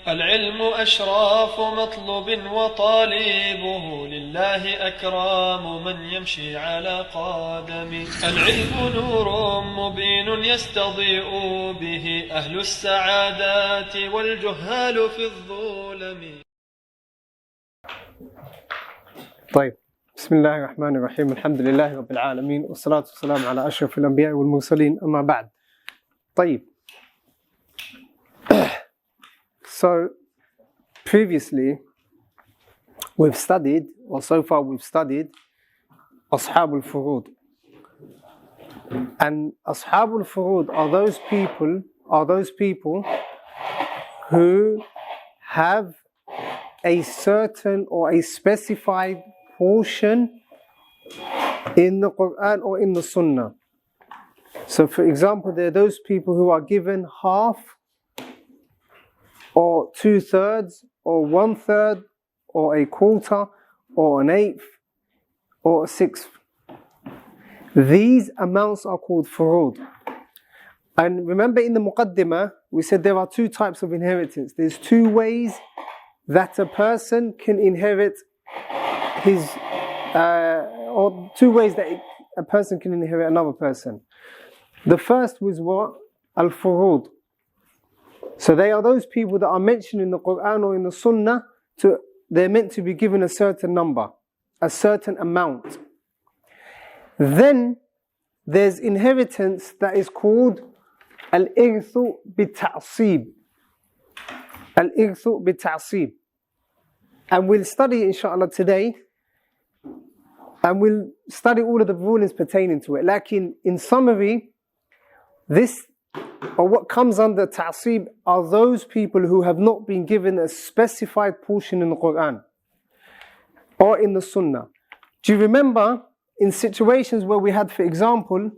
العلم أشراف مطلوب وطالبه لله أكرام من يمشي على قدم. العلم نور مبين يستضيء به أهل السعادات والجهال في الظلم. طيب، بسم الله الرحمن الرحيم. الحمد لله رب العالمين والصلاة والسلام على أشرف الأنبياء والمرسلين. أما بعد. طيب. So, previously we've studied, or so far we've studied, Ashab al-Furud. And Ashab al-Furud are those people who have a certain or a specified portion in the Quran or in the Sunnah. So for example, there are those people who are given half or 2/3 or 1/3 or a quarter or an eighth or a sixth. These amounts are called furud. And remember in the Muqaddimah, we said there are two types of inheritance. There's two ways that a person can inherit his, or two ways that a person can inherit another person. The first was what? Al-Furud. So they are those people that are mentioned in the Quran or in the Sunnah, they're meant to be given a certain number, a certain amount. Then there's inheritance that is called Al-Irthu bi-Ta'sib. Al-Irthu bi-Ta'sib. And we'll study inshallah today, and we'll study all of the rulings pertaining to it. Like in summary, this, or what comes under ta'sib, are those people who have not been given a specified portion in the Quran or in the Sunnah. Do you remember in situations where we had, for example,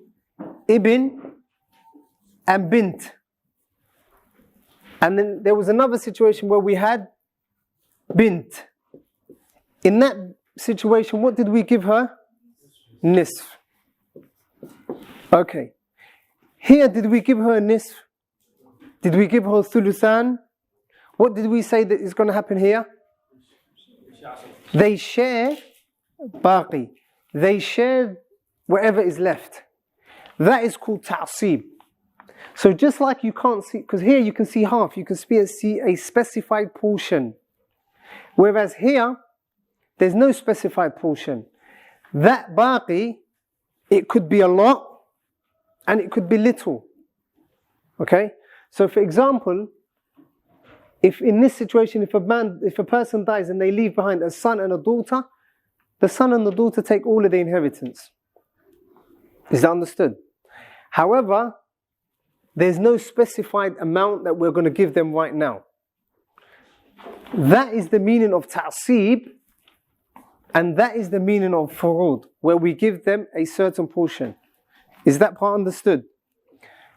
Ibn and Bint, and then there was another situation where we had Bint. In that situation, what did we give her? Nisf. Okay. Here, did we give her a nisf? Did we give her thuluthan? What did we say that is going to happen here? They share baqi. They share whatever is left. That is called ta'sib. So just like you can't see, because here you can see half, you can see a specified portion. Whereas here, there's no specified portion. That baqi, it could be a lot, and it could be little. Okay? So for example, if in this situation, if a person dies and they leave behind a son and a daughter, the son and the daughter take all of the inheritance. Is that understood? However, there's no specified amount that we're going to give them right now. That is the meaning of ta'sib, and that is the meaning of furud, where we give them a certain portion. Is that part understood?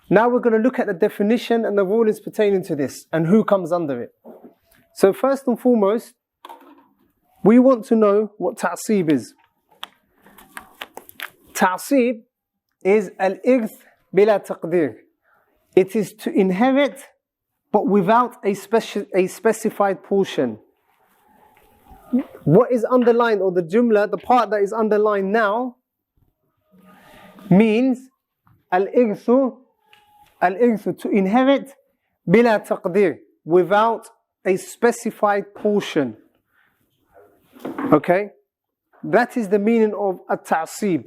Now we're going to look at the definition and the rulings pertaining to this and who comes under it. So first and foremost, we want to know what ta'sib is. Ta'sib is al-irth bila taqdir. It is to inherit but without a specified portion. What is underlined, or the jumla, the part that is underlined now, means al-irthu, to inherit bila taqdir, without a specified portion. Okay? That is the meaning of at-ta'sib.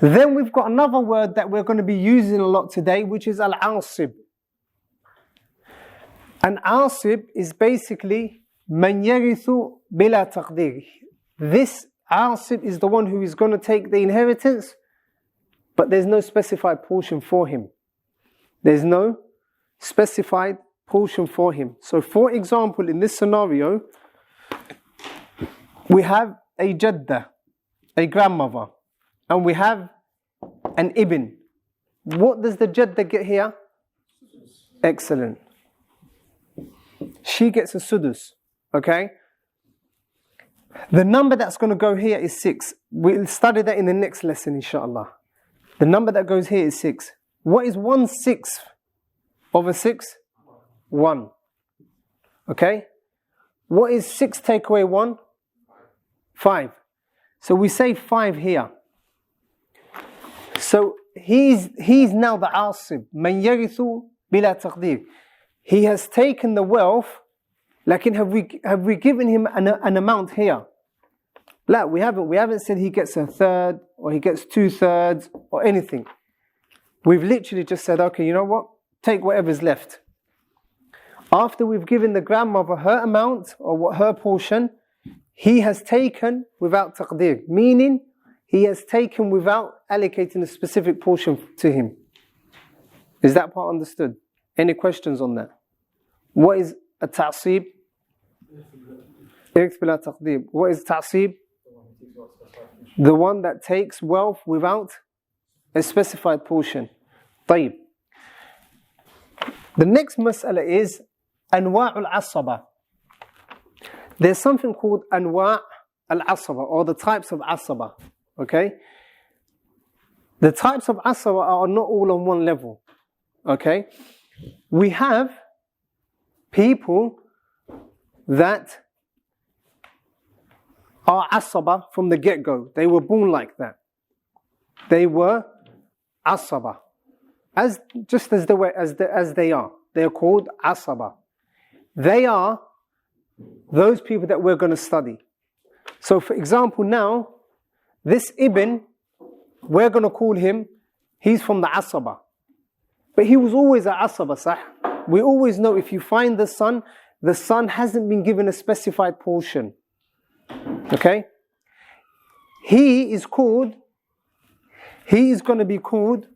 Then we've got another word that we're going to be using a lot today, which is al-asib. An asib is basically man yarithu bila taqdir. This asib is the one who is going to take the inheritance, but there's no specified portion for him. There's no specified portion for him. So for example, in this scenario, we have a jadda, a grandmother, and we have an ibn. What does the jadda get here? Excellent. She gets a sudus. Okay? The number that's going to go here is 6. We'll study that in the next lesson, inshallah. The number that goes here is 6. What is 1/6 of a 6? 1. Okay? What is 6 take away 1? 5. So we say 5 here. So he's now the asib. Man yarithu bila taqdir. He has taken the wealth. Lakin have we given him an amount here? La, we haven't. We haven't said he gets a third or he gets 2/3 or anything. We've literally just said, okay, you know what? Take whatever's left. After we've given the grandmother her amount or what her portion, he has taken without taqdir, meaning he has taken without allocating a specific portion to him. Is that part understood? Any questions on that? What is a ta'asib? What is ta'asib? The one that takes wealth without a specified portion. طيب. The next mas'ala is أنواع العصبة. There's something called أنواع العصبة, or the types of asaba. Okay? The types of asaba are not all on one level. Okay? We have people that are asaba from the get-go. They were born like that. They were asaba. Just as they are. They are called asaba. They are those people that we're going to study. So for example now, this Ibn, we're going to call him, he's from the asaba. But he was always an asaba, sah? We always know if you find the son hasn't been given a specified portion. Okay? He is going to be called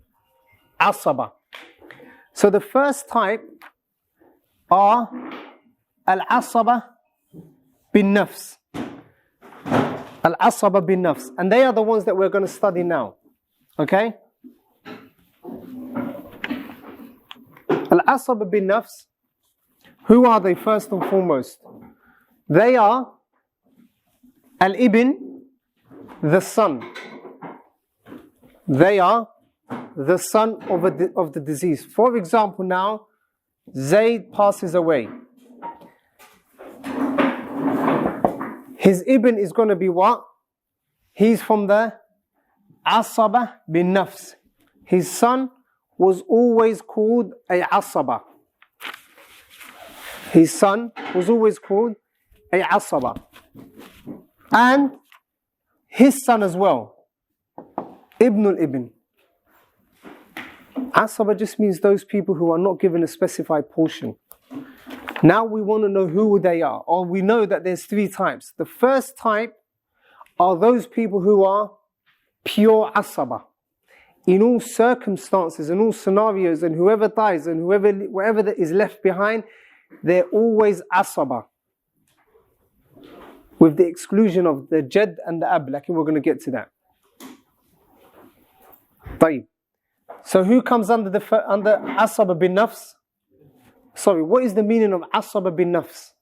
Asaba. So the first type are Al-Asaba bin Nafs. Al-Asaba bin Nafs. And they are the ones that we're going to study now. Okay? Al-Asaba bin Nafs. Who are they first and foremost? They are Al-Ibn, the son. They are the son of the disease. For example now, Zayd passes away. His Ibn is going to be what? He's from the Asaba bin Nafs. His son was always called a Asaba. His son was always called a Asaba. And his son as well, Ibn al-Ibn. Asaba just means those people who are not given a specified portion. Now we want to know who they are. Or we know that there's 3 types. The first type are those people who are pure Asaba. In all circumstances, in all scenarios, and whoever dies and whatever that is left behind, they're always Asaba. With the exclusion of the Jad and the Ab, like we're going to get to that. طيب. So who comes under Asaba bin Nafs? Sorry, what is the meaning of Asaba bin Nafs?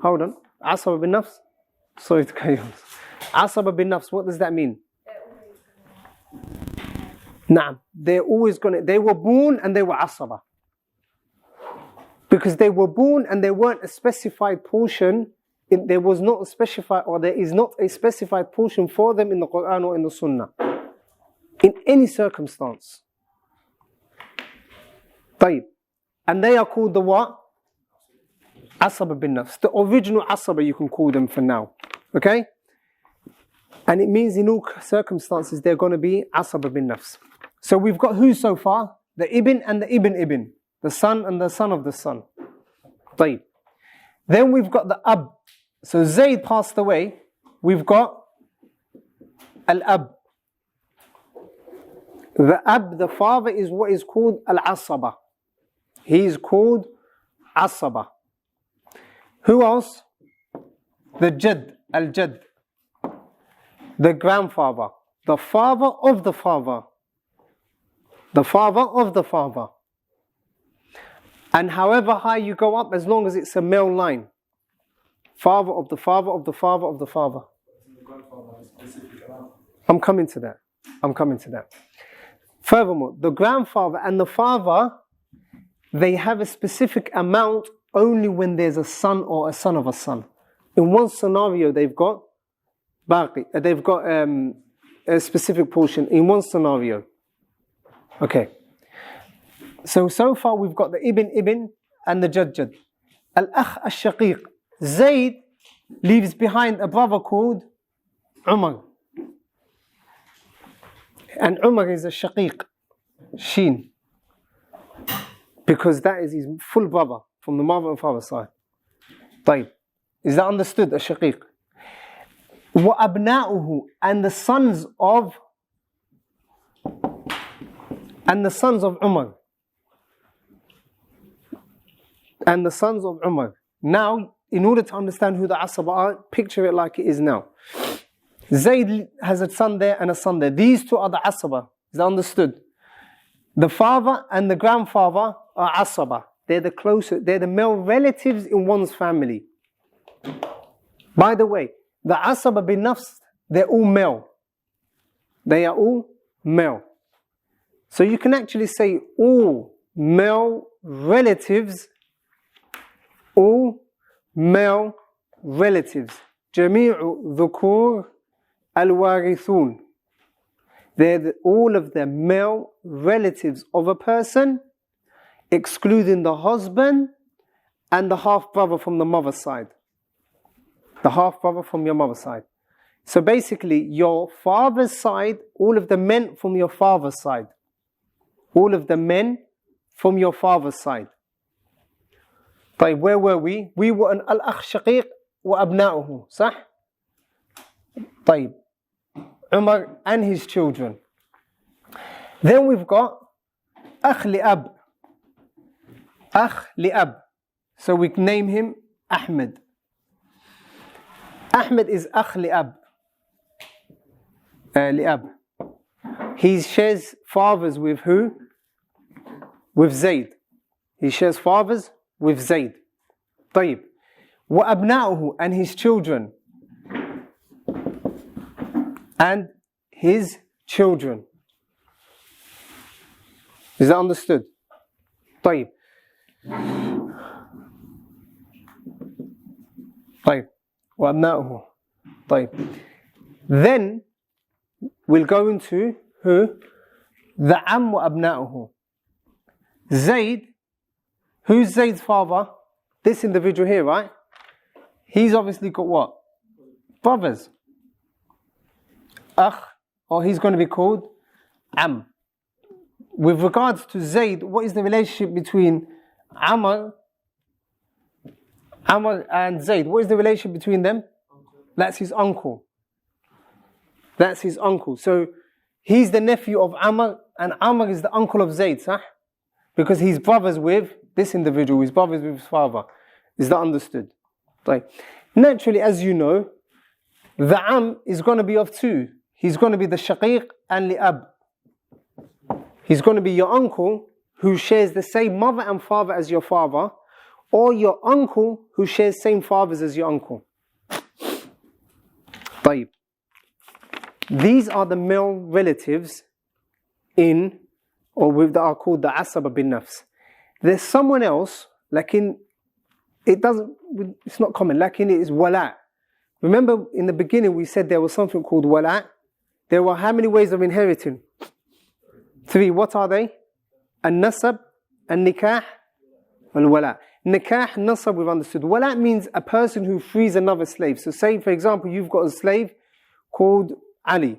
Hold on. Asaba bin Nafs? Sorry to carry on. Asaba bin Nafs, what does that mean? Naam. They were born and they were Asaba. Because they were born and there weren't a specified portion. There was not a specified, or there is not a specified portion for them in the Quran or in the Sunnah. In any circumstance. طيب. And they are called the what? Asaba bin Nafs. The original Asaba you can call them for now. Okay? And it means in all circumstances they're going to be Asaba bin Nafs. So we've got who so far? The Ibn and the Ibn. The son and the son of the son. طيب. Then we've got the Ab. So Zayd passed away. We've got Al-Ab. The Ab, the father, is what is called Al-Asaba. He is called Asaba. Who else? The Jad, Al-Jad. The grandfather. The father of the father. The father of the father. And however high you go up, as long as it's a male line. Father of the father of the father of the father. I'm coming to that. Furthermore, the grandfather and the father, they have a specific amount only when there's a son or a son of a son. In one scenario, they've got baqi, they've got a specific portion in one scenario. Okay. So far we've got the ibn and the jad. Al-akh al-shaqiq. Zayd leaves behind a brother called Umar. And Umar is a shaqiq, sheen. Because that is his full brother from the mother and father side. طيب. Is that understood? A shaqiq. وَأَبْنَاؤُهُ and the sons of Umar. And the sons of Umar. Now, in order to understand who the Asaba are, picture it like it is now. Zayd has a son there and a son there. These two are the Asaba. Is that understood? The father and the grandfather are Asaba. They're the male relatives in one's family. By the way, the Asaba bin Nafs, they're all male. They are all male. So you can actually say all male relatives, جميع ذكور الوارثون. They're all of the male relatives of a person, excluding the husband and the half-brother from the mother's side. The half-brother from your mother's side. So basically, your father's side, all of the men from your father's side. All of the men from your father's side. طيب, where were we? We were an al-akh shaqiq wa abna'uhu. صح? طيب. Umar and his children. Then we've got akh li'ab. Akh li'ab. So we name him Ahmed. Ahmed is akh li'ab. Li'ab. He shares fathers with who? With Zayd. He shares fathers with Zayd. طيب. وأبناؤه and his children. And his children. Is that understood? طيب. طيب. وأبناؤه. طيب. Then we'll go into who? The Am wa Abna'uhu. Zayd. Who's Zayd's father? This individual here, right? He's obviously got what? Brothers. Akh, or he's going to be called Am. With regards to Zayd, what is the relationship between Amr and Zayd? What is the relationship between them? That's his uncle. That's his uncle. So he's the nephew of Amr, and Amr is the uncle of Zayd, sah? Because he's brothers with this individual, he's brothers with his father. Is that understood? Right. Naturally, as you know, the Am is going to be of two. He's going to be the Shaqiq and Li'ab. He's going to be your uncle who shares the same mother and father as your father, or your uncle who shares same fathers as your uncle. طيب. These are the male relatives in, or with that are called the Asaba bin Nafs. There's someone else, it's not common, it is wala. Remember in the beginning we said there was something called wala. There were how many ways of inheriting? 3. What are they? An-nasab, an-nikah, al-wala. Nikah, nasab we've understood. Wala means a person who frees another slave. So say for example you've got a slave called Ali.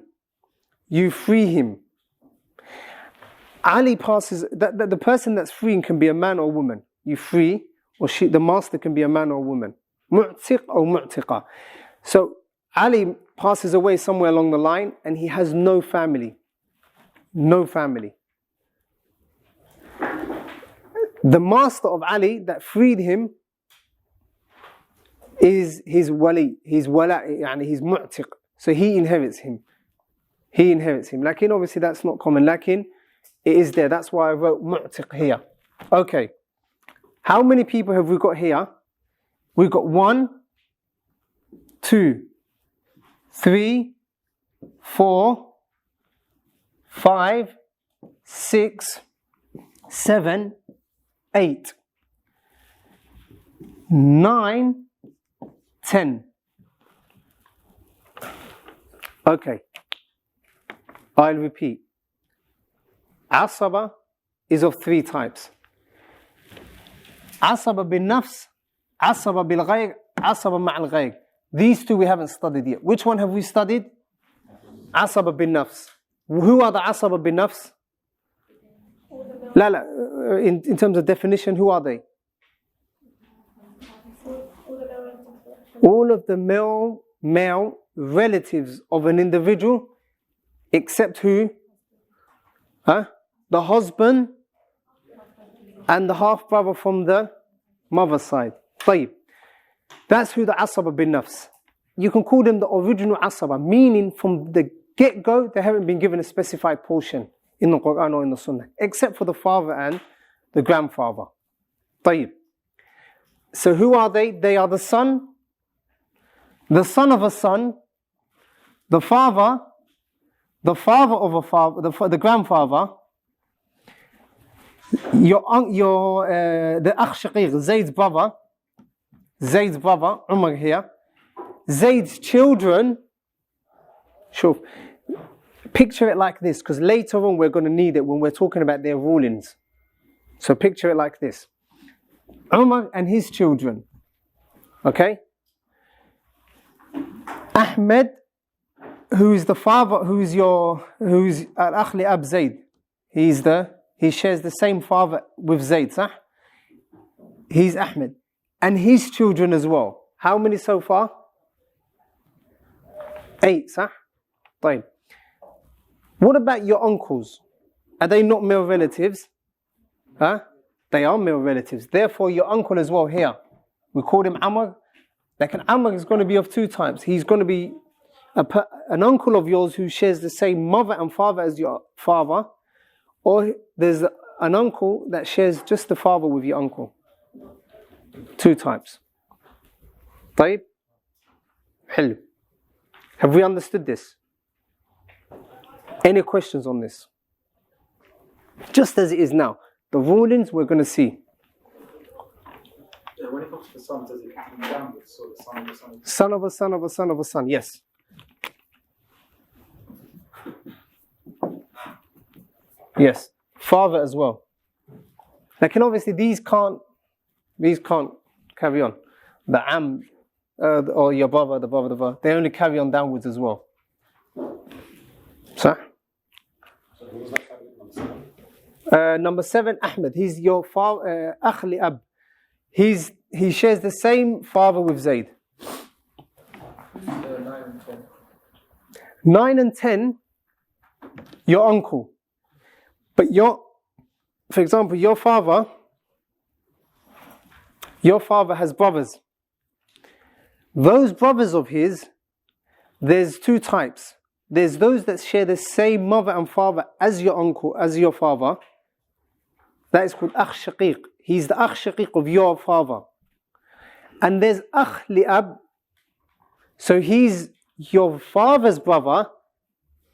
You free him. Ali passes, the person that's freeing can be a man or a woman. You free, or the master can be a man or a woman. Mu'tiq or mu'tiqa. So Ali passes away somewhere along the line and he has no family. No family. The master of Ali that freed him is his wali, his wala, his mu'tiq. So he inherits him. Lakin obviously that's not common. Lakin it is there. That's why I wrote mu'tiq here. Okay. How many people have we got here? We've got 1, 2, 3, 4, 5, 6, 7, 8. 9, 10. Okay. I'll repeat. Asaba is of 3 types. Asaba bin nafs, Asaba bil ghayr, Asaba ma'al ghayr. These 2 we haven't studied yet. Which one have we studied? Asaba bin nafs. Who are the Asaba bin nafs? In terms of definition, who are they? All of the male relatives of an individual, except who? The husband and the half brother from the mother's side. طيب. That's who the Asaba bin nafs. You can call them the original Asaba, meaning from the get-go they haven't been given a specified portion in the Quran or in the Sunnah, except for the father and the grandfather. طيب. So who are they? They are the son of a son, the father of a father, the grandfather, the akh shaqiq, Zayd's brother, Umar here, Zayd's children. Sure. Picture it like this, because later on we're going to need it when we're talking about their rulings. So picture it like this. Umar and his children. Okay? Ahmed, who's the father, who's al-akh li ab Zayd. He shares the same father with Zayd, صح? He's Ahmed. And his children as well. How many so far? 8, صح? طيب. What about your uncles? Are they not male relatives? They are male relatives. Therefore, your uncle as well here. We called him Amr. Like an Amr is going to be of 2 types. He's going to be an uncle of yours who shares the same mother and father as your father. Or there's an uncle that shares just the father with your uncle. 2 types. طيب. حلو. Have we understood this? Any questions on this? Just as it is now. The rulings we're going to see. When it comes to the son, does it come downwards? So the son of a son? Son of a son of a son of a son, yes. Yes. Father as well. Like, and obviously these can't carry on. The or your brother, the brother, they only carry on downwards as well. So who was that? number 7, Ahmed. He's your father, akh li ab. He shares the same father with Zayd. 9 and 10. 9 and 10, your uncle. But for example, your father has brothers. Those brothers of his, there's 2 types. There's those that share the same mother and father as your uncle, as your father. That is called akh shaqiq. He's the akh shaqiq of your father. And there's akh li ab. So he's your father's brother,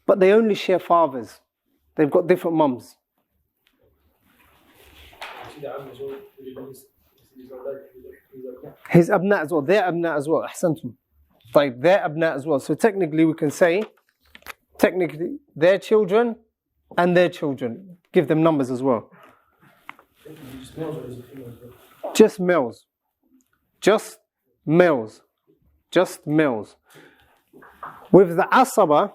but they only share fathers. They've got different mums. His abna as well. Their abna as well. Ahsantum. طيب, their abna as well. So technically we can say, their children and their children. Give them numbers as well. Just males. Just males. Just males. With the Asaba,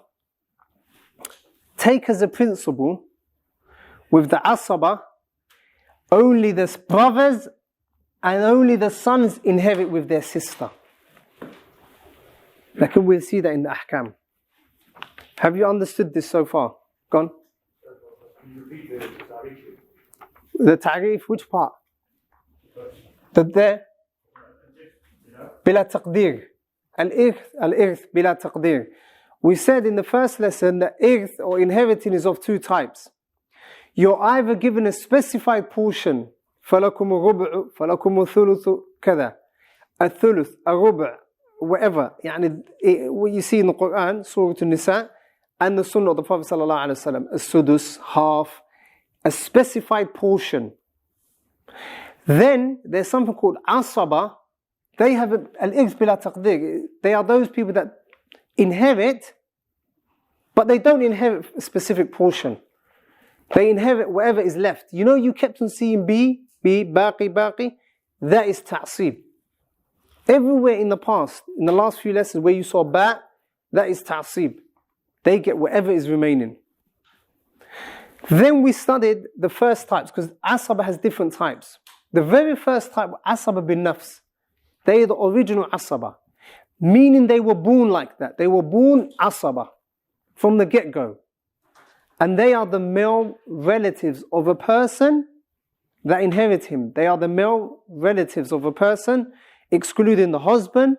take as a principle, with the Asaba, only the brothers and only the sons inherit with their sister. Like we'll see that in the Ahkam. Have you understood this so far? Gone? The ta'rif, which part? The bila taqdir. Al-irth bila taqdir. We said in the first lesson that irth or inheriting is of 2 types. You're either given a specified portion, فَلَكُمُ الرُّبْعُ فَلَكُمُ الثُّلُثُ كذا, a thuluth, a rubu', whatever. What you see in the Quran, Surah An-Nisa, and the Sunnah of the Prophet sallallahu alaihi wasallam, a sudus, half, a specified portion. Then there's something called Asaba, they have al-irth bila taqdir. They are those people that inherit, but they don't inherit a specific portion. They inherit whatever is left. You know, you kept on seeing B, baqi. That is ta'asib. Everywhere in the past, in the last few lessons where you saw ba, that is ta'asib. They get whatever is remaining. Then we studied the first types, because asaba has different types. The very first type, asaba bin nafs, they are the original asaba, meaning they were born like that. They were born asaba from the get-go. And they are the male relatives of a person that inherit him. They are the male relatives of a person, excluding the husband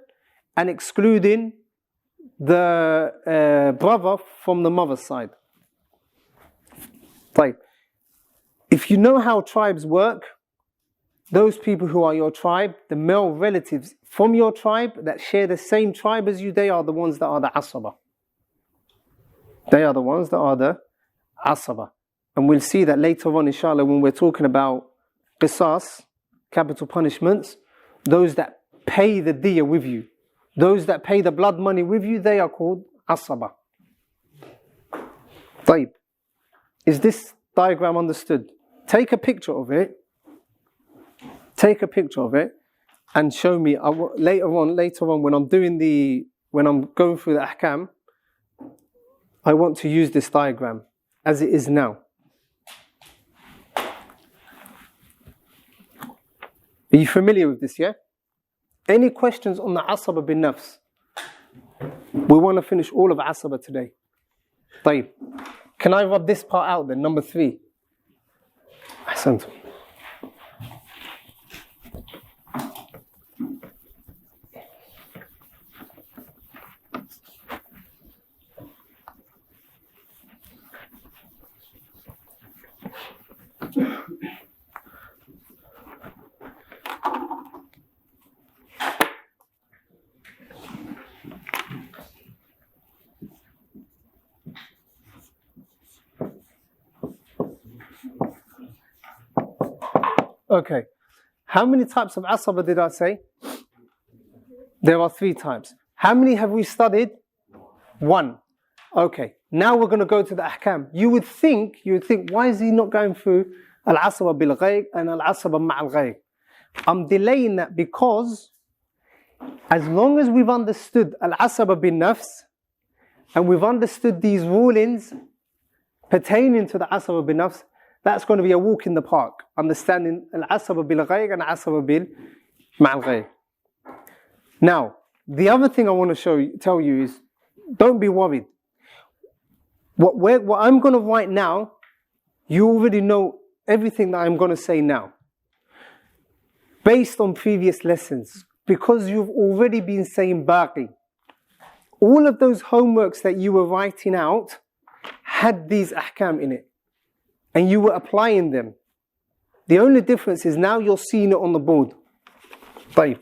and excluding the brother from the mother's side. Like, if you know how tribes work, those people who are your tribe, the male relatives from your tribe that share the same tribe as you, they are the ones that are the asaba. They are the ones that are the asaba. And we'll see that later on, inshallah, when we're talking about qisas, capital punishments, those that pay the diya with you, those that pay the blood money with you, they are called asaba. طيب. Is this diagram understood? Take a picture of it. Take a picture of it and show me later on when I'm going through the ahkam, I want to use this diagram as it is now. Are you familiar with this, yeah? Any questions on the asaba bin nafs? We want to finish all of asaba today. طيب. Can I rub this part out then, number 3? Hassan. Okay, how many types of asaba did I say? There are 3 types. How many have we studied? 1. Okay, now we're going to go to the ahkam. You would think, why is he not going through al-asaba bil ghayr and al-asaba ma'al ghayr? I'm delaying that because as long as we've understood al-asaba bin nafs and we've understood these rulings pertaining to the asaba bin nafs, that's going to be a walk in the park, understanding al-asaba bil ghayr and al-asaba bil ma'al ghayr. Now, the other thing I want to tell you is, don't be worried. What I'm going to write now, you already know everything that I'm going to say now, based on previous lessons, because you've already been saying baqi. All of those homeworks that you were writing out had these ahkam in it, and you were applying them. The only difference is now you're seeing it on the board. طيب.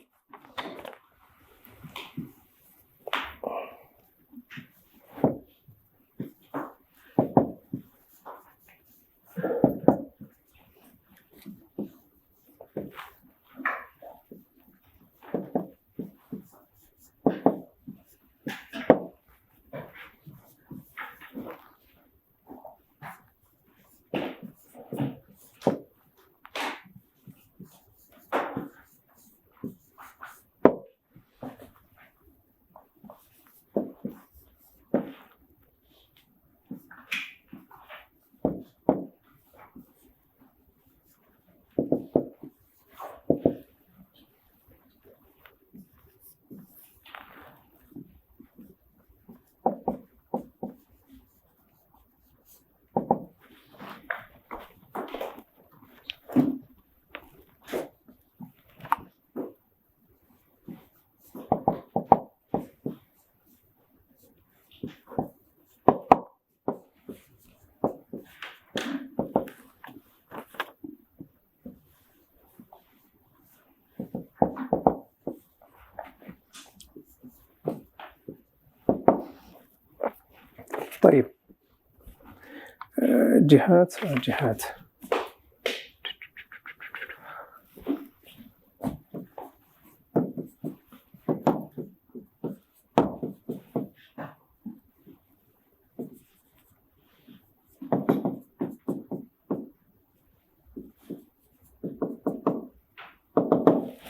طيب. جهات.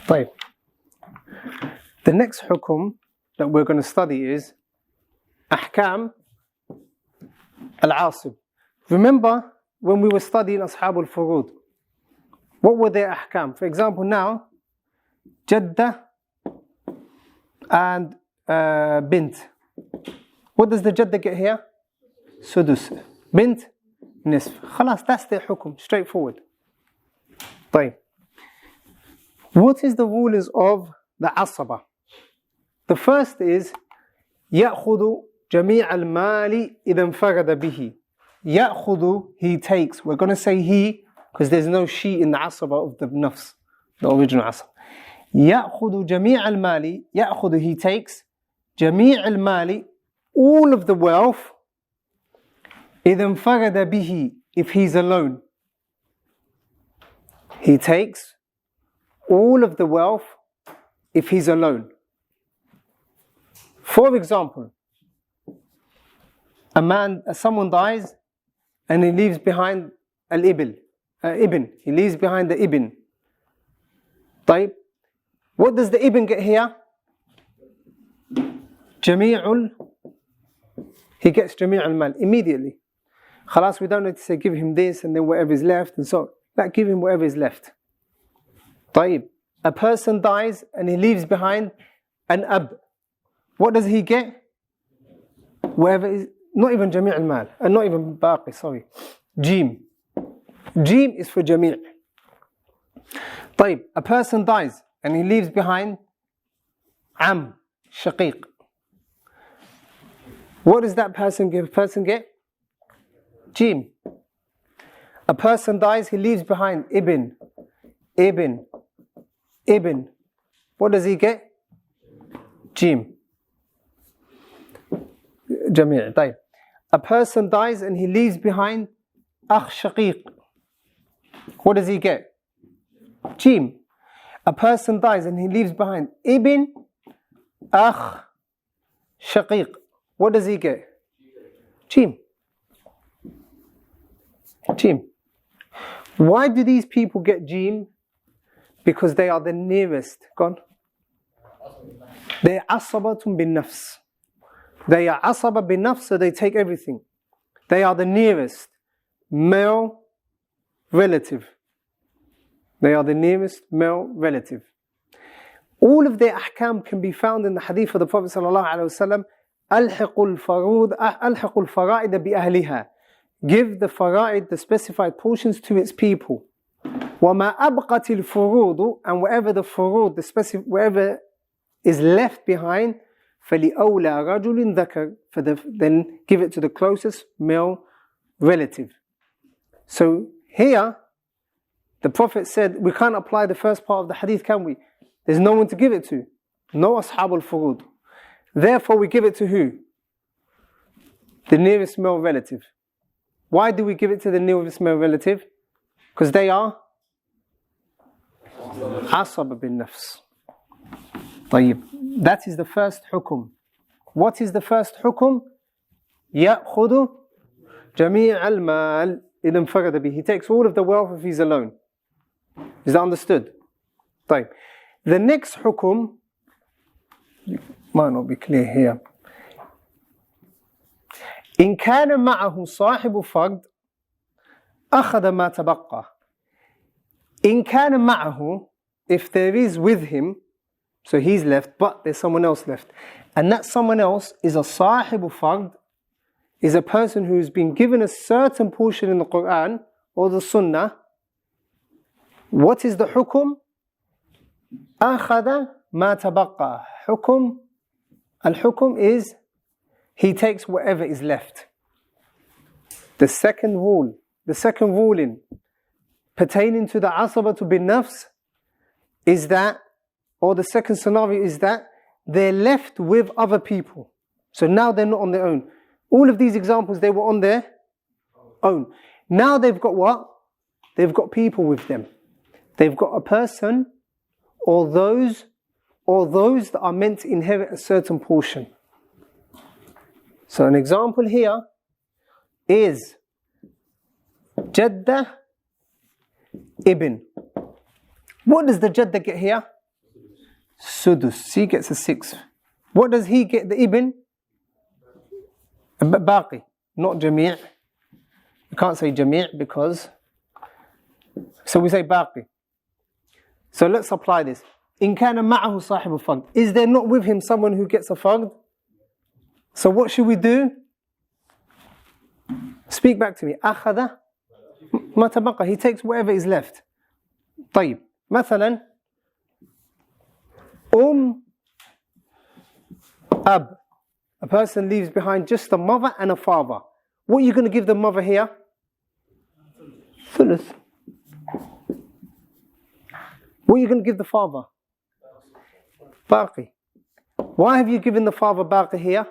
طيب. The next hukum that we're going to study is Ahkam al-Asib. Remember when we were studying Ashab al-Furud, what were their ahkam? For example, now, Jadda and Bint. What does the Jadda get here? Sudus. Bint, Nisf. Khalas, that's their hukum, straightforward. طيب. What is the rulings of the Asaba? The first is يأخذ جميع المال إذا انفرد به. يأخذ, he takes. We're going to say he because there's no she in the Asaba of the Nafs, the original Asaba. يأخذ جميع المال. يأخذ, he takes. جميع المال, all of the wealth. إذا انفرد به, if he's alone. He takes all of the wealth if he's alone. For example, someone dies and he leaves behind ibn. He leaves behind the ibn. طيب. What does the ibn get here? He gets جميع المال immediately. خلاص, we don't need to say give him this and then whatever is left and so. Like, give him whatever is left. طيب. A person dies and he leaves behind an ab. What does he get? Whatever is, not even جميع المال, and not even باقي, sorry. Jim. Jim is for جميع. طيب. A person dies and he leaves behind am, shaqiq. What does that person get? Jim. A person dies, he leaves behind ibn. What does he get? Jim. جميع. طيب. A person dies and he leaves behind akh shaqiq. What does he get? Jim. A person dies and he leaves behind ibn akh shaqiq. What does he get? Jim. Why do these people get jim? Because they are the nearest. Gone. They are asabatun bin nafs. They are asaba bin nafs, so they take everything. They are the nearest male relative. All of their ahkam can be found in the hadith of the Prophet ﷺ. ألحقوا الفرائض بأهلها. Give the fara'id, the specified portions, to its people. وَمَا أَبْقَتِ الْفُرُودُ, and whatever the furud, whatever is left behind, فَلِأَوْلَى رَجُلٍ ذَكَرٍ, then give it to the closest male relative. So here, the Prophet said, we can't apply the first part of the hadith, can we? There's no one to give it to. No ashab al-furud. Therefore, we give it to who? The nearest male relative. Why do we give it to the nearest male relative? Because they are Asaba bin nafs. طيب. That is the first hukum. What is the first hukum? يأخذ جميع المال إذا انفرد به. He takes all of the wealth if he's alone. Is that understood? طيب. The next hukum might not be clear here. إن كان معه صاحب فرد أخذ ما تبقى. إن كان معه, if there is with him, so he's left, but there's someone else left, and that someone else is a صاحب فرد, is a person who's been given a certain portion in the Quran or the Sunnah. What is the hukum? أخذ ما تبقى. Al-hukum is he takes whatever is left. The second ruling pertaining to the asabatu bin nafs is that, or the second scenario is that they're left with other people. So now they're not on their own. All of these examples, they were on their own. Now they've got what? They've got people with them. They've got a person or those that are meant to inherit a certain portion. So an example here is Jadda ibn. What does the Jadda get here? Sudus. He gets a sixth. What does he get? The ibn? Baqi, not jami'. You can't say jami' because. So we say baqi. So let's apply this. In kana ma'ahu sahibu fard. Is there not with him someone who gets a fard? So what should we do? Speak back to me. Akhada ma tabaqa. He takes whatever is left. طيب. مثلا ab. A person leaves behind just a mother and a father. What are you going to give the mother here? Thuluth. What are you going to give the father? Baqi. Why have you given the father baqi here?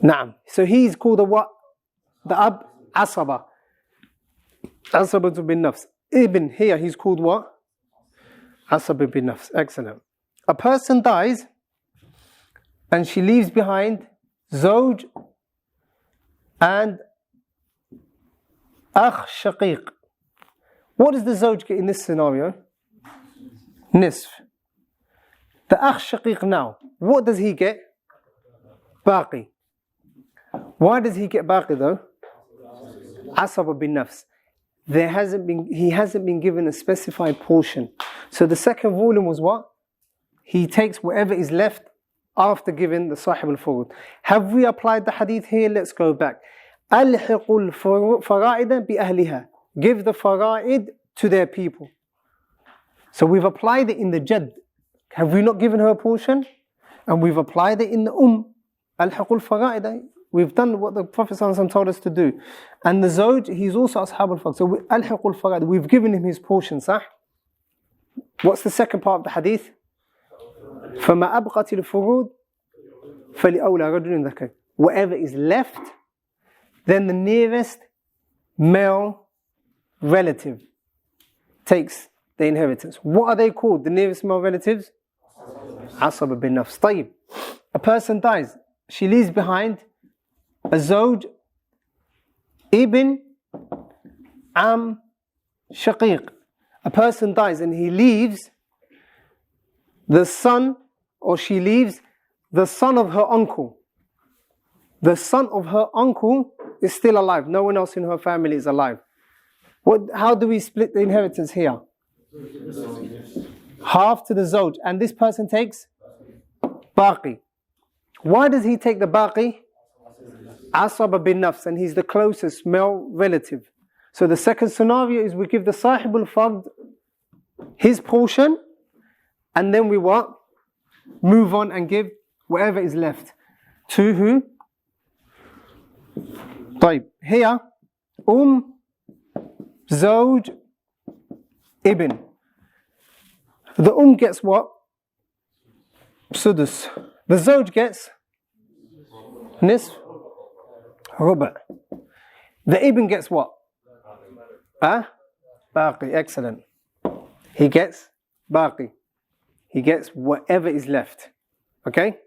Naam. So he's called the what? The ab, Asaba. Asaba bin nafs. Ibn here, he's called what? Asaba bin nafs. Excellent. A person dies and she leaves behind Zawj and Akh Shaqiq. What does the Zawj get in this scenario? Nisf. The Akh Shaqiq now, what does he get? Baqi. Why does he get Baqi though? Asaba bin nafs. He hasn't been given a specified portion. So the second volume was what? He takes whatever is left after giving the Sahib al-Furud. Have we applied the hadith here? Let's go back. Alhiqul fara'ida bi ahliha. Give the fara'id to their people. So we've applied it in the Jadd. Have we not given her a portion? And we've applied it in the Alhiqul fara'ida. We've done what the Prophet ﷺ told us to do. And the Zawj, he's also Ashab al-Fard. So Alhiqul fara'ida, we've given him his portion, sah? What's the second part of the hadith? فَمَا أَبْقَتِ الْفُرُودِ فَلِأَوْلَى رَجُلٍ ذَكَرٍ. Whatever is left, then the nearest male relative takes the inheritance. What are they called? The nearest male relatives? Asaba bin nafs. طيب. A person dies. She leaves behind a Zawj, Ibn, Am, Shaqiq. A person dies and he leaves the son, or she leaves the son of her uncle. The son of her uncle is still alive. No one else in her family is alive. How do we split the inheritance here? Half to the Zawj. And this person takes Baqi. Why does he take the Baqi? Asaba bin nafs, and he's the closest male relative. So the second scenario is we give the Sahib al-Fard his portion, and then we what? Move on and give whatever is left. To who? طيب. Here, Zawj, Ibn. The gets what? Sudus. The Zawj gets Nisf, Ruba'. The Ibn gets what? Baqi. Excellent. He gets Baqi. He gets whatever is left. Okay?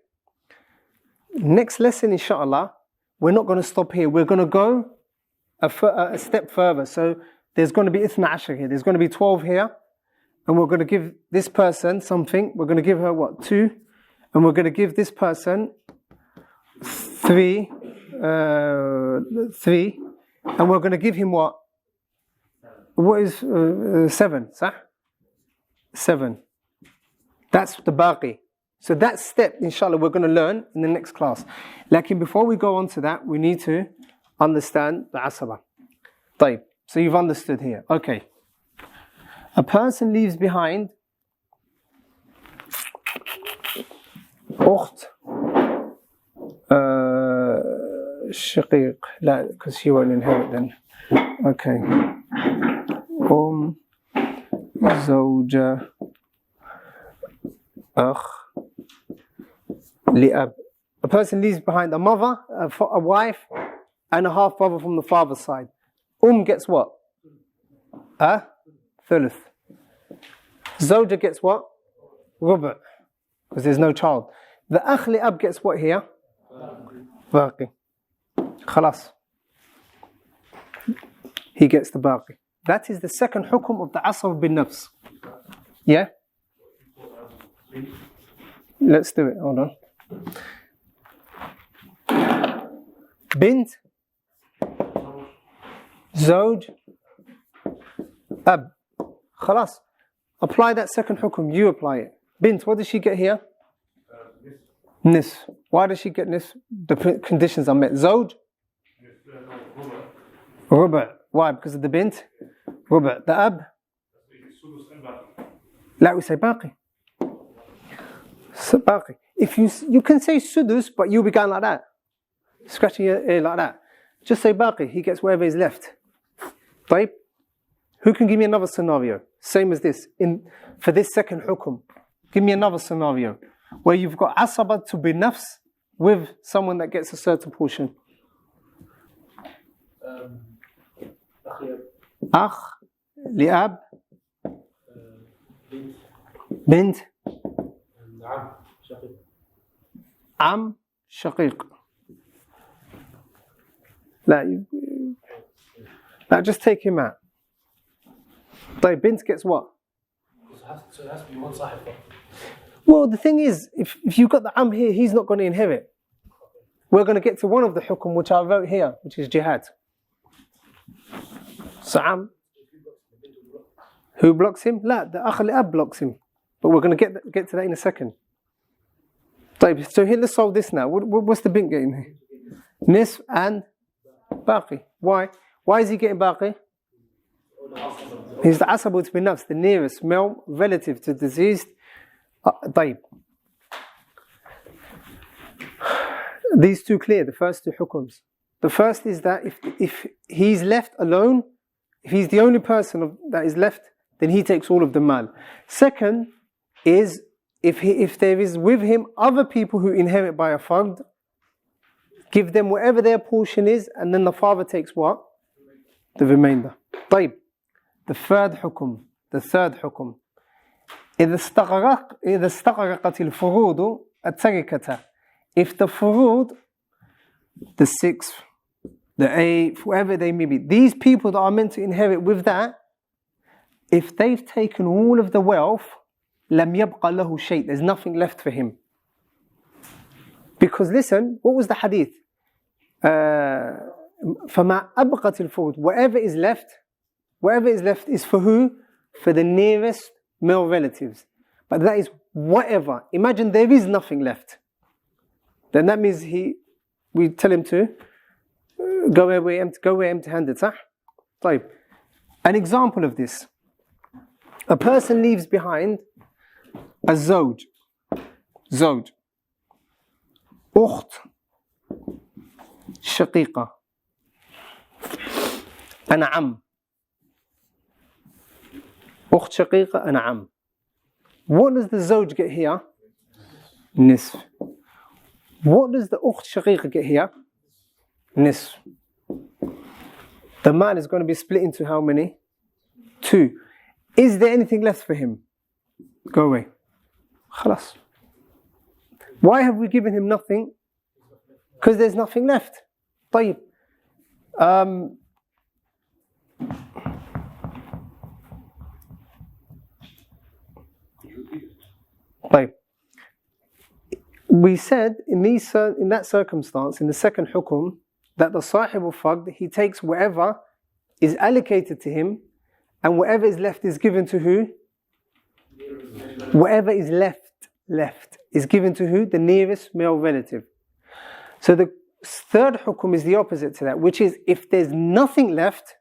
Next lesson, inshallah, we're not going to stop here. We're going to go a step further. So there's going to be Ithna Ashar here. There's going to be 12 here. And we're going to give this person something. We're going to give her what? 2. And we're going to give this person 3. 3. And we're going to give him what? What is 7? Sah? 7. That's the Baqi. So that step, inshallah, we're going to learn in the next class. Like, before we go on to that, we need to understand the Asaba. طيب. So you've understood here. Okay. A person leaves behind Ukht, Shaqiq. La, because she won't inherit then. Okay. Zawja, Akh, Li'ab. A person leaves behind a mother, a wife, and a half brother from the father's side. Gets what? Thuluth. Zawja gets what? Ruba', because there's no child. The Akh Li'ab gets what here? Baqi. Khalas. He gets the Baqi. That is the second hukum of the Asab bin Nafs. Yeah? Let's do it. Hold on. Bint, Zawj, Ab. Khalas. Apply that second hukum. You apply it. Bint, what does she get here? Nis. Why does she get nis? The conditions are met. Zawj? Ruba'. Why? Because of the bint? Ruba'. The ab? La, we say baqi. Baqi. If you can say sudus, but you'll be going like that. Scratching your ear like that. Just say baqi. He gets wherever is left. Right? Who can give me another scenario? Same as this. For this second hukum. Give me another scenario. Where you've got asaba to be nafs with someone that gets a certain portion. Akh, li'ab, bint, am, shaqiq. Now just take him out. طيب, bint gets what? So it has to be one sahib. Well, the thing is, if you've got the am here, he's not going to inherit. We're going to get to one of the hukum which I wrote here, which is jihad. So am. Who blocks him? La, the akh al-ab blocks him. But we're going to get to that in a second. So here, let's solve this now. What's the bint getting here? Nisf and baqi. Why? Why is he getting baqi? He's the asaba to be nafs, the nearest male relative to deceased. طيب. These two clear, the first two hukums. The first is that if he's left alone, if he's the only person that is left, then he takes all of the mal. Second is if there is with him other people who inherit by a fard, give them whatever their portion is, and then the father takes what? The remainder. طيب. The third hukum. إذا استغرقت الفروض التركة. If the furud, the sixth, the eighth, whoever they may be, these people that are meant to inherit with that, if they've taken all of the wealth, لم يبقى له شيء, there's nothing left for him. Because listen, what was the hadith? فما أبقت الفروض, whatever is left is for who? For the nearest male relatives. But that is whatever. Imagine there is nothing left. Then that means we tell him to go away empty-handed. صح? طيب. An example of this. A person leaves behind a zawj. Ukht. Shaqiqa. And am. Ukht shaqiqa and am. What does the zawj get here? Nisf. What does the ukht shaqiqa get here? Nisf. The man is going to be split into how many? 2. Is there anything left for him? Go away. Khalas. Why have we given him nothing? Because there's nothing left. طيب. طيب. We said in that circumstance, in the second hukum, that the sahib al-fard, he takes whatever is allocated to him, and whatever is left is given to who? Whatever is left is given to who? The nearest male relative. So the third hukum is the opposite to that, which is if there's nothing left,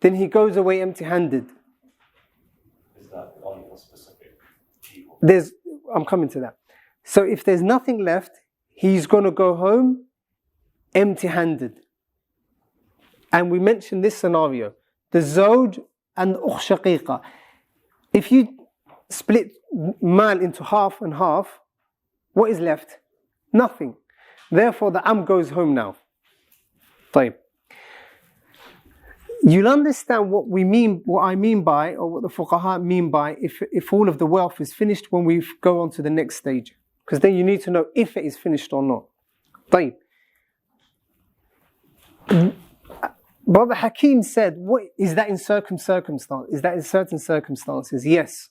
then he goes away empty-handed. Is that only for specific people? I'm coming to that. So if there's nothing left, he's going to go home empty-handed. And we mentioned this scenario, the zawj and ukh shaqiqa. If you split mal into half and half, what is left? Nothing. Therefore the am goes home now. طيب. You'll understand what I mean by, or what the fuqaha mean by, if all of the wealth is finished when we go on to the next stage. Because then you need to know if it is finished or not. طيب. Brother Hakim said, what is that in circumstance? Is that in certain circumstances? Yes.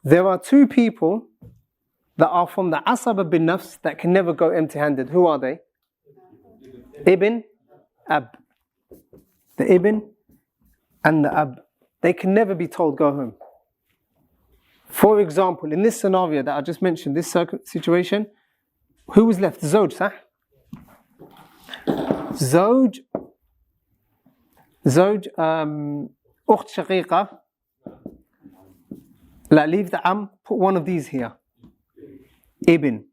There are two people that are from the Asaba bin Nafs that can never go empty-handed. Who are they? Ibn, Ab. The Ibn and the Ab. They can never be told go home. For example, in this scenario that I just mentioned, this situation, who was left? Zawj, sah? Zawj, Ukht Shaqiqa. Leave the Am, put one of these here. Ibn.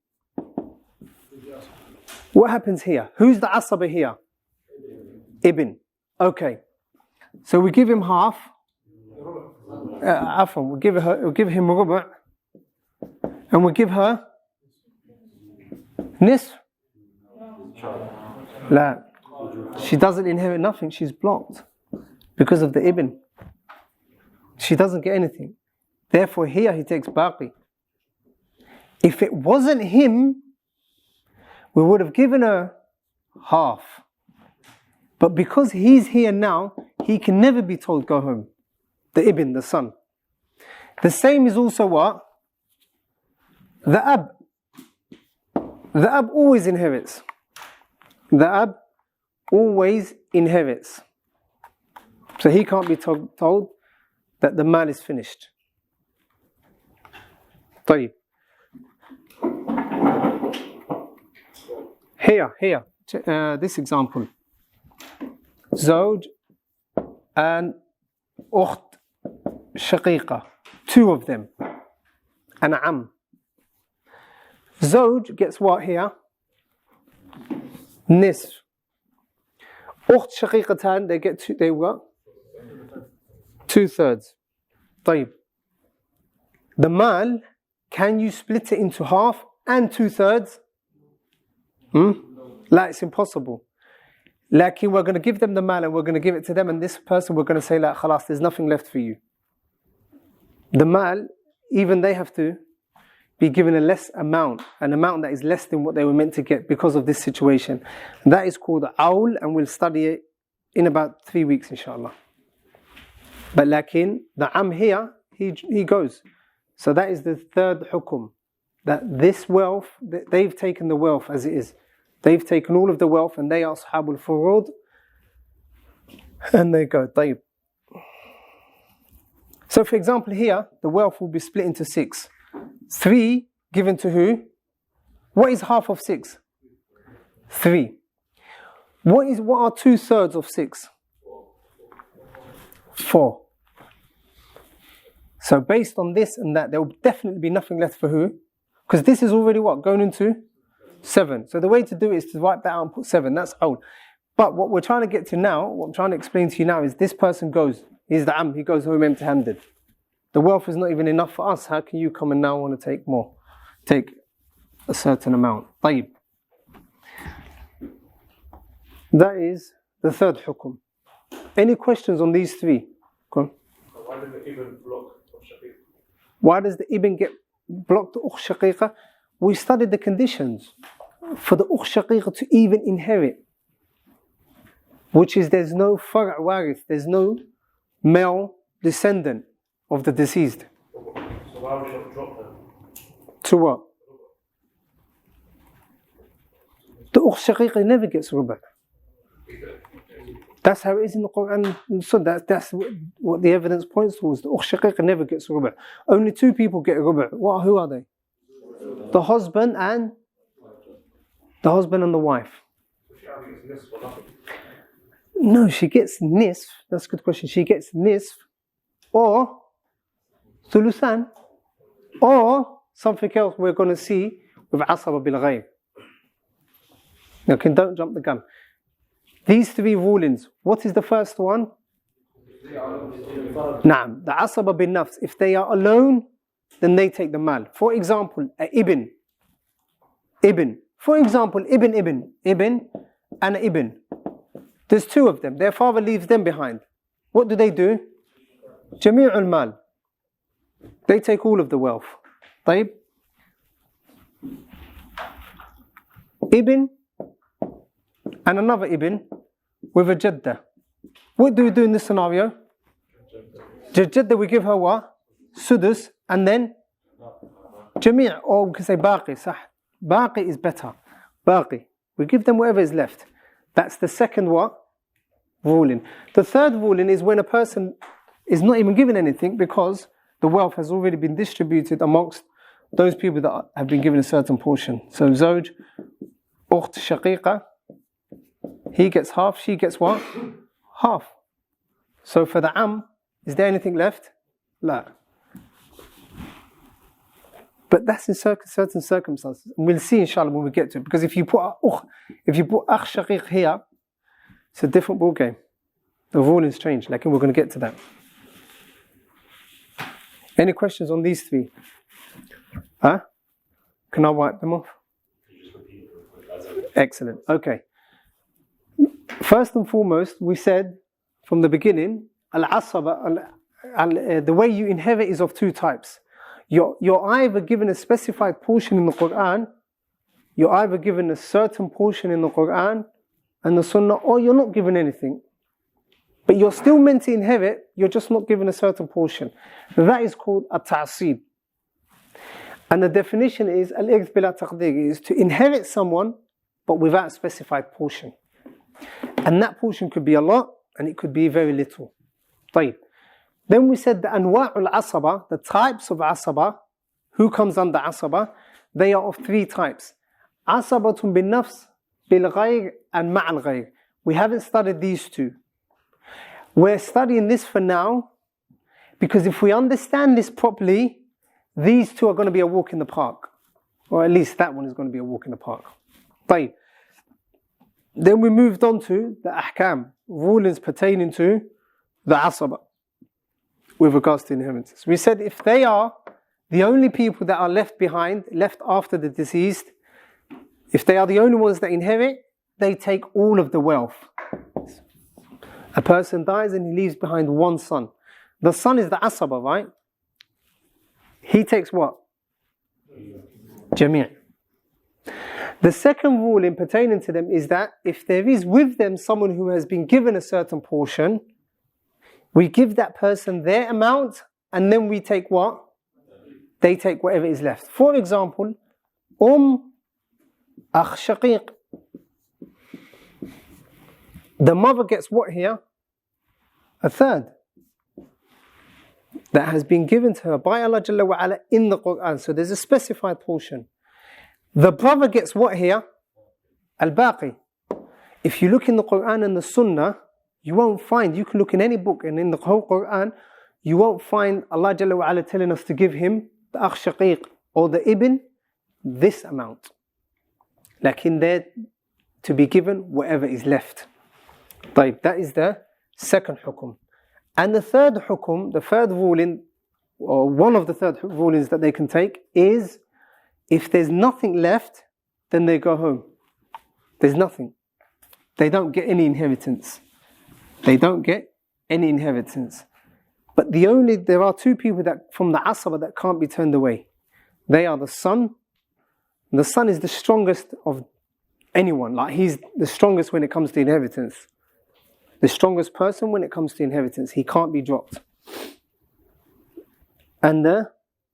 What happens here? Who's the Asaba here? Ibn. Okay. So we give him half. We'll give him rubu'. And we'll give her nisf. La. She doesn't inherit nothing. She's blocked because of the Ibn. She doesn't get anything. Therefore here he takes baqi. If it wasn't him, we would have given her half. But because he's here now, he can never be told go home. The Ibn, the son. The same is also what? The Ab. The Ab always inherits. The Ab always inherits. So he can't be told that the mal is finished. طيب. Here, this example. Zawj and Ukht Shaqiqa. Two of them. And Am. Zawj gets what here? Nisf. Ukht Shaqiqatan, they what? 2/3. طيب. The mal, can you split it into half and 2/3? La, it's impossible. Like we're going to give them the mal and we're going to give it to them, and this person we're going to say, la, khalas, there's nothing left for you. The mal, even they have to be given a less amount, an amount that is less than what they were meant to get because of this situation. And that is called awl, and we'll study it in about 3 weeks, inshallah. But lakin, the am here, he goes. So that is the third hukum. That this wealth, they've taken the wealth as it is. They've taken all of the wealth and they are ashabul furud. And they go, طيب. So for example here, the wealth will be split into 6. 3 given to who? What is half of 6? 3. What are 2/3 of 6? 4. So based on this and that, there will definitely be nothing left for who? Because this is already what? Going into 7. So the way to do it is to wipe that out and put 7. That's old. But what we're trying to get to now, what I'm trying to explain to you now is this person goes, he's the am, he goes home empty-handed. The wealth is not even enough for us. How can you come and now want to take more? Take a certain amount. طيب. That is the third hukum. Any questions on these 3? Go on. Why did the Ibn block of Shaqiq? Why does the Ibn get blocked Ukht Shaqiqa? We studied the conditions for the Ukht Shaqiqa to even inherit, which is there's no far' warith, there's no male descendant of the deceased. So why would you drop them? To what? The Ukht Shaqiqa never gets ruba'. That's how it is in the Quran. So that's what the evidence points towards. The Ukht Shaqiqa never gets ruba'. Only 2 people get ruba'. Who are they? The husband and the wife. No, she gets nisf. That's a good question. She gets nisf or thuluthan or something else we're going to see with Asaba bil ghayb. Okay, don't jump the gun. These 3 rulings. What is the first one? Naam, the Asaba bin Nafs. If they are alone, then they take the mal. For example, Ibn. For example, Ibn and Ibn. There's 2 of them. Their father leaves them behind. What do? Jami'ul mal. They take all of the wealth. طيب. Ibn and another Ibn with a Jadda. What do we do in this scenario? Jadda, we give her what? Sudus, and then Jami', or we can say baqi, sah. Baqi is better. Baqi. We give them whatever is left. That's the second what? Ruling. The third ruling is when a person is not even given anything because the wealth has already been distributed amongst those people that have been given a certain portion. So Zawj, Ukht Shaqiqa, he gets half, she gets what? Half. So for the is there anything left? La. But that's in certain circumstances. And we'll see inshallah when we get to it. Because if you put Akh Shaqiq here, it's a different ball game. The ruling's changed. Like we're going to get to that. Any questions on these three? Huh? Can I wipe them off? Excellent. Okay. First and foremost, we said from the beginning, Al-Asaba, the way you inherit is of two types. You're either given a specified portion in the Quran, you're either given a certain portion in the Quran and the Sunnah, or you're not given anything. But you're still meant to inherit, you're just not given a certain portion. That is called a ta'asib. And the definition is, al-irth bila taqdir, is to inherit someone, but without a specified portion. And that portion could be a lot, and it could be very little. طيب. Then we said the anwa'ul asaba, the types of asaba, who comes under asaba, they are of three types. Asabatun bin nafs, bil ghayr, and ma'al ghayr. We haven't studied these two. We're studying this for now, because if we understand this properly, these two are going to be a walk in the park. Or at least that one is going to be a walk in the park. طيب. Then we moved on to the ahkam, rulings pertaining to the asaba, with regards to inheritance. We said if they are the only people that are left behind, left after the deceased, if they are the only ones that inherit, they take all of the wealth. A person dies and he leaves behind one son. The son is the asaba, right? He takes what? Jami'. The second rule in pertaining to them is that if there is with them someone who has been given a certain portion, we give that person their amount and then we take what? They take whatever is left. For example, akh shaqiq. The mother gets what here? A third. That has been given to her by Allah Jalla wa Ala in the Quran. So there's a specified portion. The brother gets what here? Al-Baqi. If you look in the Quran and the Sunnah, you won't find, you can look in any book and in the whole Quran, you won't find Allah Jalla wa Ala telling us to give him the akh shaqiq or the ibn this amount. Like in there to be given whatever is left. طيب, that is the second hukum. And the third hukum, the third ruling, or one of the third rulings that they can take is if there's nothing left, then they go home. There's nothing. They don't get any inheritance. They don't get any inheritance. But there are two people that from the asaba that can't be turned away. They are the son. The son is the strongest of anyone. Like he's the strongest when it comes to inheritance. The strongest person when it comes to inheritance. He can't be dropped. And the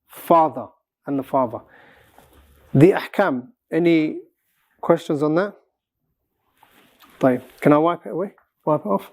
father. The ahkam. Any questions on that? طيب. Can I wipe it away? Wipe it off?